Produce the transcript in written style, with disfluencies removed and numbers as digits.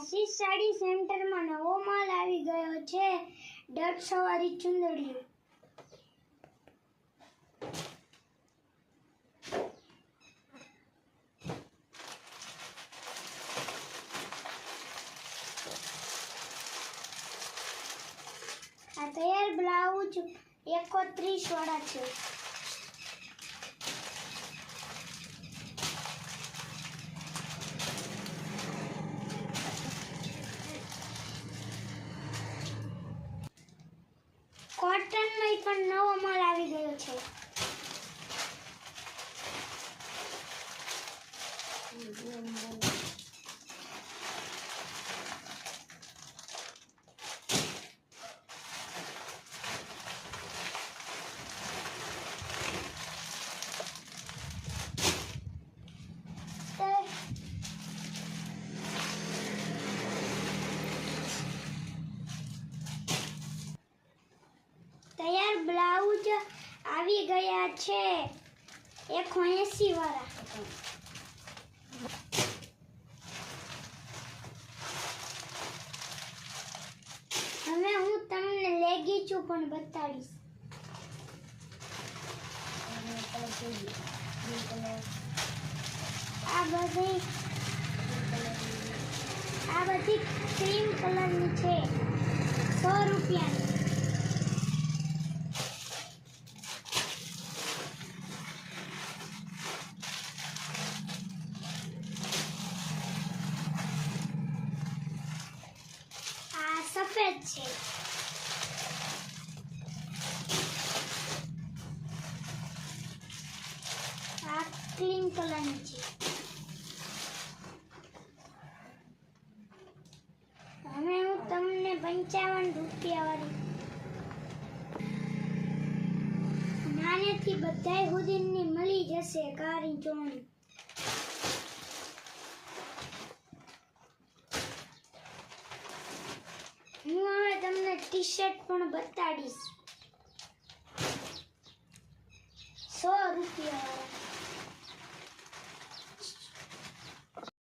આશીષ સાડી સેન્ટરમાં નવો માલ આવી ગયો છે. 150 વાળી ચુંદડીઓ. આ તૈયાર બ્લાઉઝ 130 વાળા છે. કોટનમાં પણ નવો માલ આવી ગયો છે. તૈયાર બ્લાઉઝ આવી ગયા છે 180 વાળા. હવે હું તમને લેગીચું પણ બતાડીશ. આ બધી ક્રીમ કલરની છે. 100 રૂપિયાની. સફેદ છે. આ ક્રીમ કલરની છે. હવે હું તમને 55 રૂપિયા વાળી નાનેથી બધાય સુધીની મળી જશે. કાળી ચોળી. હું હવે તમને ટી શર્ટ પણ બતાડીશ.